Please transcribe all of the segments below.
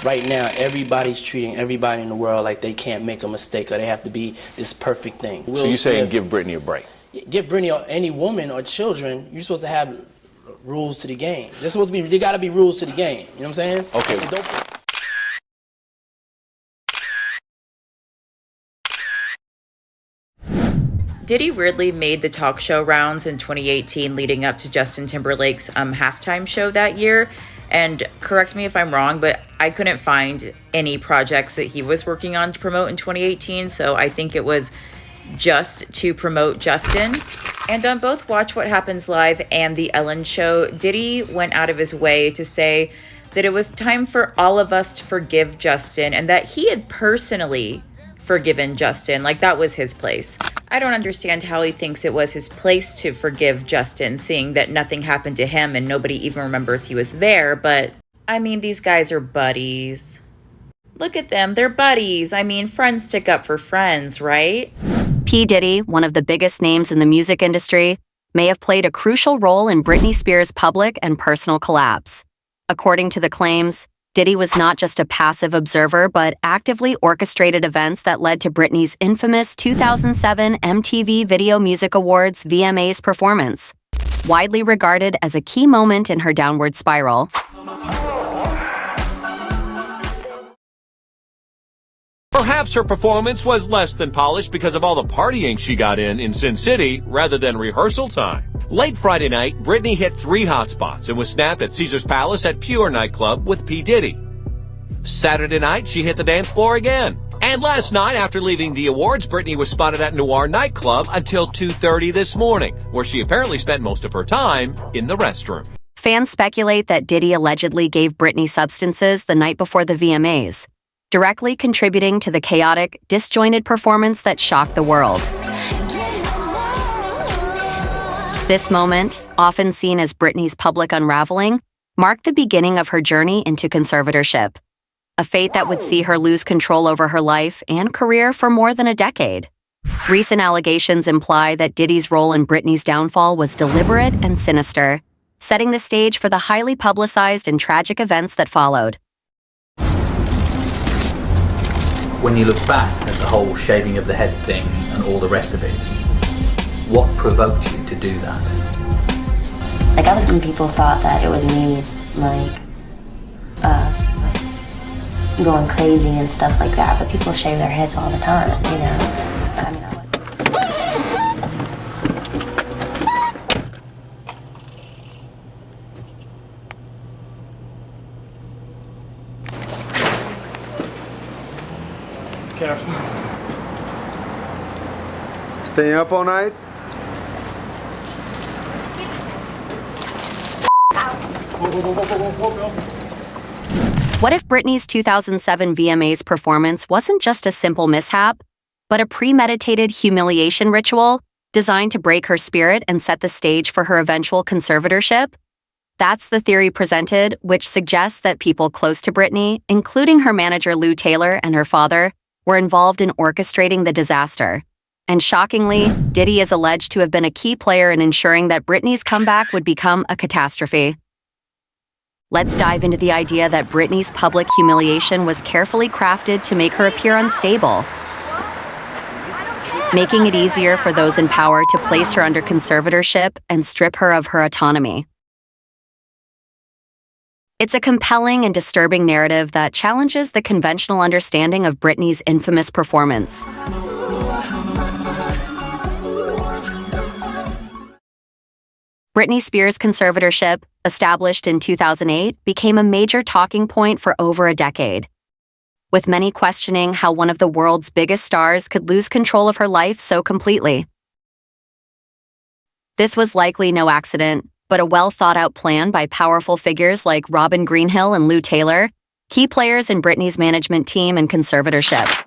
Right now, everybody's treating everybody in the world like they can't make a mistake or they have to be this perfect thing. So you're saying give Britney a break? Give Britney or any woman or children, you're supposed to have rules to the game. There's supposed to be, there gotta be rules to the game. You know what I'm saying? Okay. Diddy weirdly made the talk show rounds in 2018 leading up to Justin Timberlake's halftime show that year. And correct me if I'm wrong, but I couldn't find any projects that he was working on to promote in 2018. So I think it was just to promote Justin. And on both Watch What Happens Live and The Ellen Show, Diddy went out of his way to say that it was time for all of us to forgive Justin and that he had personally forgiven Justin. Like that was his place. I don't understand how he thinks it was his place to forgive Justin, seeing that nothing happened to him and nobody even remembers he was there. But, I mean, these guys are buddies. Look at them, they're buddies. I mean, friends stick up for friends, right? P. Diddy, one of the biggest names in the music industry, may have played a crucial role in Britney Spears' public and personal collapse. According to the claims, Diddy was not just a passive observer, but actively orchestrated events that led to Britney's infamous 2007 MTV Video Music Awards VMAs performance, widely regarded as a key moment in her downward spiral. Perhaps her performance was less than polished because of all the partying she got in Sin City rather than rehearsal time. Late Friday night, Britney hit 3 hotspots and was snapped at Caesar's Palace at Pure nightclub with P. Diddy. Saturday night, she hit the dance floor again. And last night, after leaving the awards, Britney was spotted at Noir nightclub until 2:30 this morning, where she apparently spent most of her time in the restroom. Fans speculate that Diddy allegedly gave Britney substances the night before the VMAs, directly contributing to the chaotic, disjointed performance that shocked the world. This moment, often seen as Britney's public unraveling, marked the beginning of her journey into conservatorship, a fate that would see her lose control over her life and career for more than a decade. Recent allegations imply that Diddy's role in Britney's downfall was deliberate and sinister, setting the stage for the highly publicized and tragic events that followed. When you look back at the whole shaving of the head thing and all the rest of it, what provoked you to do that? Like, I was when people thought that it was me, like, going crazy and stuff like that, but people shave their heads all the time, you know? I mean, Careful. Staying up all night? What if Britney's 2007 VMAs performance wasn't just a simple mishap, but a premeditated humiliation ritual designed to break her spirit and set the stage for her eventual conservatorship? That's the theory presented, which suggests that people close to Britney, including her manager Lou Taylor and her father, were involved in orchestrating the disaster. And shockingly, Diddy is alleged to have been a key player in ensuring that Britney's comeback would become a catastrophe. Let's dive into the idea that Britney's public humiliation was carefully crafted to make her appear unstable, making it easier for those in power to place her under conservatorship and strip her of her autonomy. It's a compelling and disturbing narrative that challenges the conventional understanding of Britney's infamous performance. Britney Spears' conservatorship, established in 2008, became a major talking point for over a decade, with many questioning how one of the world's biggest stars could lose control of her life so completely. This was likely no accident, but a well-thought-out plan by powerful figures like Robin Greenhill and Lou Taylor, key players in Britney's management team and conservatorship.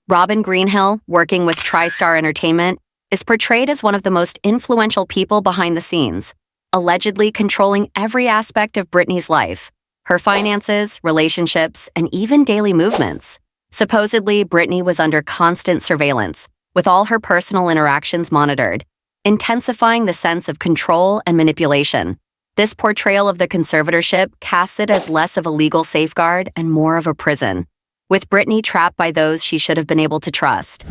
Robin Greenhill, working with TriStar Entertainment, is portrayed as one of the most influential people behind the scenes, allegedly controlling every aspect of Britney's life, her finances, relationships, and even daily movements. Supposedly, Britney was under constant surveillance, with all her personal interactions monitored, intensifying the sense of control and manipulation. This portrayal of the conservatorship casts it as less of a legal safeguard and more of a prison, with Britney trapped by those she should have been able to trust.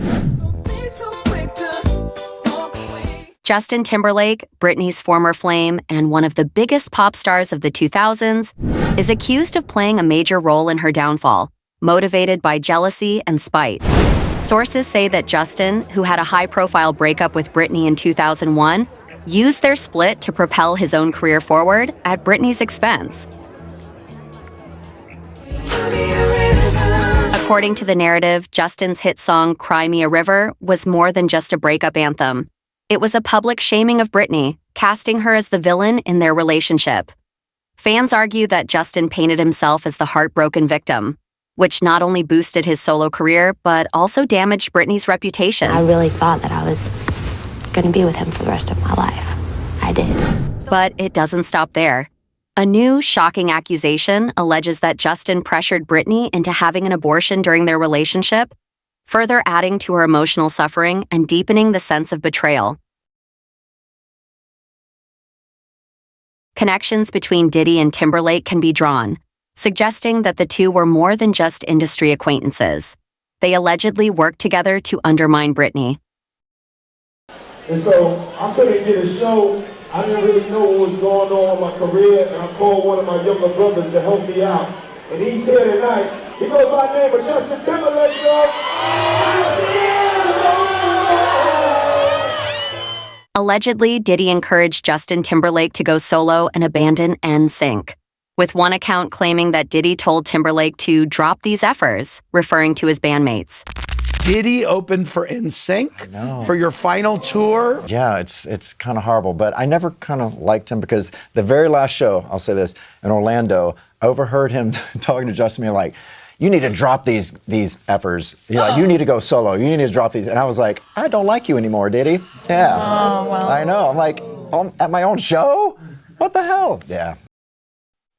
Justin Timberlake, Britney's former flame and one of the biggest pop stars of the 2000s, is accused of playing a major role in her downfall, motivated by jealousy and spite. Sources say that Justin, who had a high-profile breakup with Britney in 2001, used their split to propel his own career forward at Britney's expense. According to the narrative, Justin's hit song Cry Me a River was more than just a breakup anthem. It was a public shaming of Britney, casting her as the villain in their relationship. Fans argue that Justin painted himself as the heartbroken victim, which not only boosted his solo career, but also damaged Britney's reputation. I really thought that I was going to be with him for the rest of my life. I did. But it doesn't stop there. A new, shocking accusation alleges that Justin pressured Britney into having an abortion during their relationship, further adding to her emotional suffering and deepening the sense of betrayal. Connections between Diddy and Timberlake can be drawn, suggesting that the two were more than just industry acquaintances. They allegedly worked together to undermine Britney. And so I couldn't get a show. I didn't really know what was going on with my career, and I called one of my younger brothers to help me out. And he's here tonight. He goes by the name of Justin Timberlake, Allegedly, Diddy encouraged Justin Timberlake to go solo and abandon NSYNC, with one account claiming that Diddy told Timberlake to drop these effers, referring to his bandmates. Diddy opened for NSYNC for your final tour? Yeah, it's kind of horrible, but I never kind of liked him because the very last show, I'll say this, in Orlando, I overheard him talking to Justin Timberlake like, you need to drop these effers. You need to go solo. You need to drop these. And I was like, I don't like you anymore, Diddy. Yeah. Oh, wow. I know. I'm like, at my own show? What the hell? Yeah.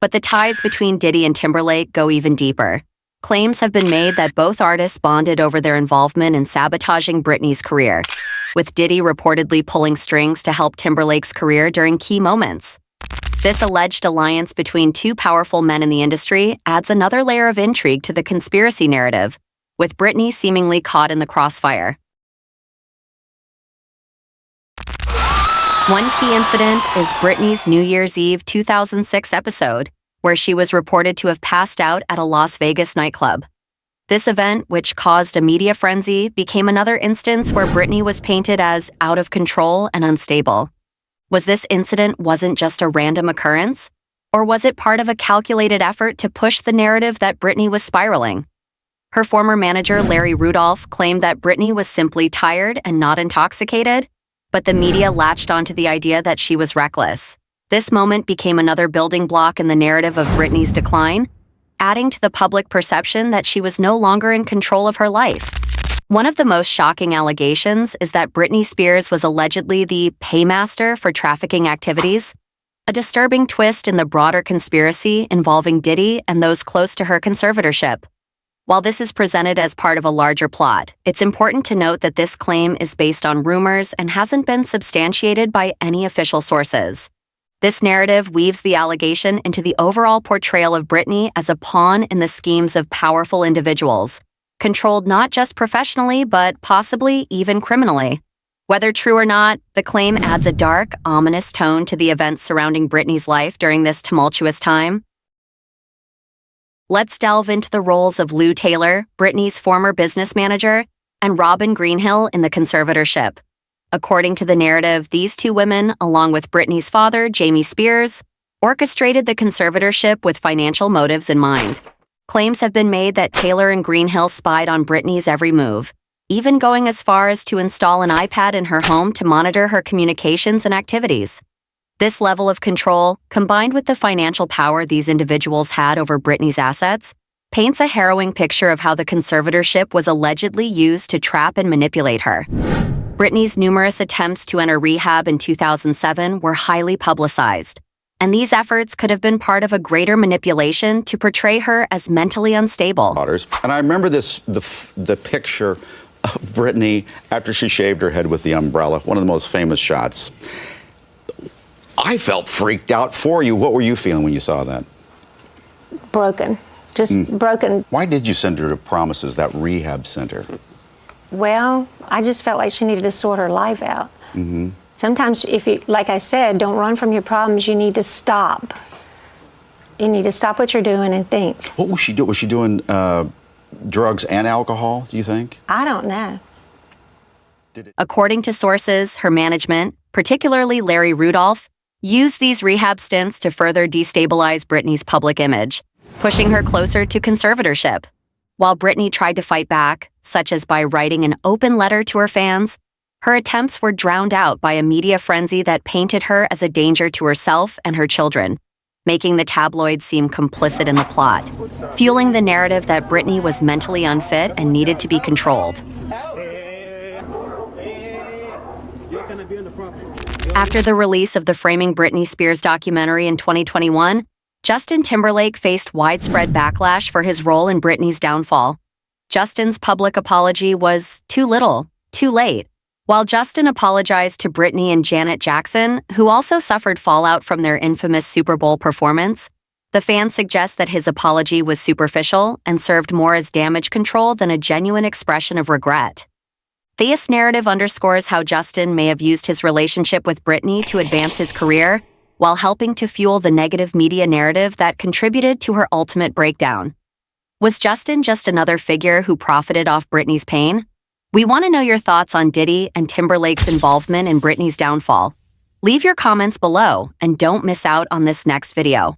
But the ties between Diddy and Timberlake go even deeper. Claims have been made that both artists bonded over their involvement in sabotaging Britney's career, with Diddy reportedly pulling strings to help Timberlake's career during key moments. This alleged alliance between two powerful men in the industry adds another layer of intrigue to the conspiracy narrative, with Britney seemingly caught in the crossfire. One key incident is Britney's New Year's Eve 2006 episode, where she was reported to have passed out at a Las Vegas nightclub. This event, which caused a media frenzy, became another instance where Britney was painted as out of control and unstable. Was this incident wasn't just a random occurrence? Or was it part of a calculated effort to push the narrative that Britney was spiraling? Her former manager, Larry Rudolph, claimed that Britney was simply tired and not intoxicated, but the media latched onto the idea that she was reckless. This moment became another building block in the narrative of Britney's decline, adding to the public perception that she was no longer in control of her life. One of the most shocking allegations is that Britney Spears was allegedly the paymaster for trafficking activities, a disturbing twist in the broader conspiracy involving Diddy and those close to her conservatorship. While this is presented as part of a larger plot, it's important to note that this claim is based on rumors and hasn't been substantiated by any official sources. This narrative weaves the allegation into the overall portrayal of Britney as a pawn in the schemes of powerful individuals, controlled not just professionally, but possibly even criminally. Whether true or not, the claim adds a dark, ominous tone to the events surrounding Britney's life during this tumultuous time. Let's delve into the roles of Lou Taylor, Britney's former business manager, and Robin Greenhill in the conservatorship. According to the narrative, these two women, along with Britney's father, Jamie Spears, orchestrated the conservatorship with financial motives in mind. Claims have been made that Taylor and Greenhill spied on Britney's every move, even going as far as to install an iPad in her home to monitor her communications and activities. This level of control, combined with the financial power these individuals had over Britney's assets, paints a harrowing picture of how the conservatorship was allegedly used to trap and manipulate her. Britney's numerous attempts to enter rehab in 2007 were highly publicized, and these efforts could have been part of a greater manipulation to portray her as mentally unstable. And I remember the picture of Britney after she shaved her head with the umbrella, one of the most famous shots. I felt freaked out for you. What were you feeling when you saw that? Broken. Just broken. Why did you send her to Promises, that rehab center? Well, I just felt like she needed to sort her life out. Sometimes, if you, like I said, don't run from your problems, you need to stop. You need to stop what you're doing and think. What was she doing? Was she doing drugs and alcohol, do you think? I don't know. According to sources, her management, particularly Larry Rudolph, used these rehab stints to further destabilize Britney's public image, pushing her closer to conservatorship. While Britney tried to fight back, such as by writing an open letter to her fans, her attempts were drowned out by a media frenzy that painted her as a danger to herself and her children, making the tabloids seem complicit in the plot, fueling the narrative that Britney was mentally unfit and needed to be controlled. After the release of the Framing Britney Spears documentary in 2021, Justin Timberlake faced widespread backlash for his role in Britney's downfall. Justin's public apology was too little, too late. While Justin apologized to Britney and Janet Jackson, who also suffered fallout from their infamous Super Bowl performance, the fans suggest that his apology was superficial and served more as damage control than a genuine expression of regret. This narrative underscores how Justin may have used his relationship with Britney to advance his career, while helping to fuel the negative media narrative that contributed to her ultimate breakdown. Was Justin just another figure who profited off Britney's pain? We want to know your thoughts on Diddy and Timberlake's involvement in Britney's downfall. Leave your comments below and don't miss out on this next video.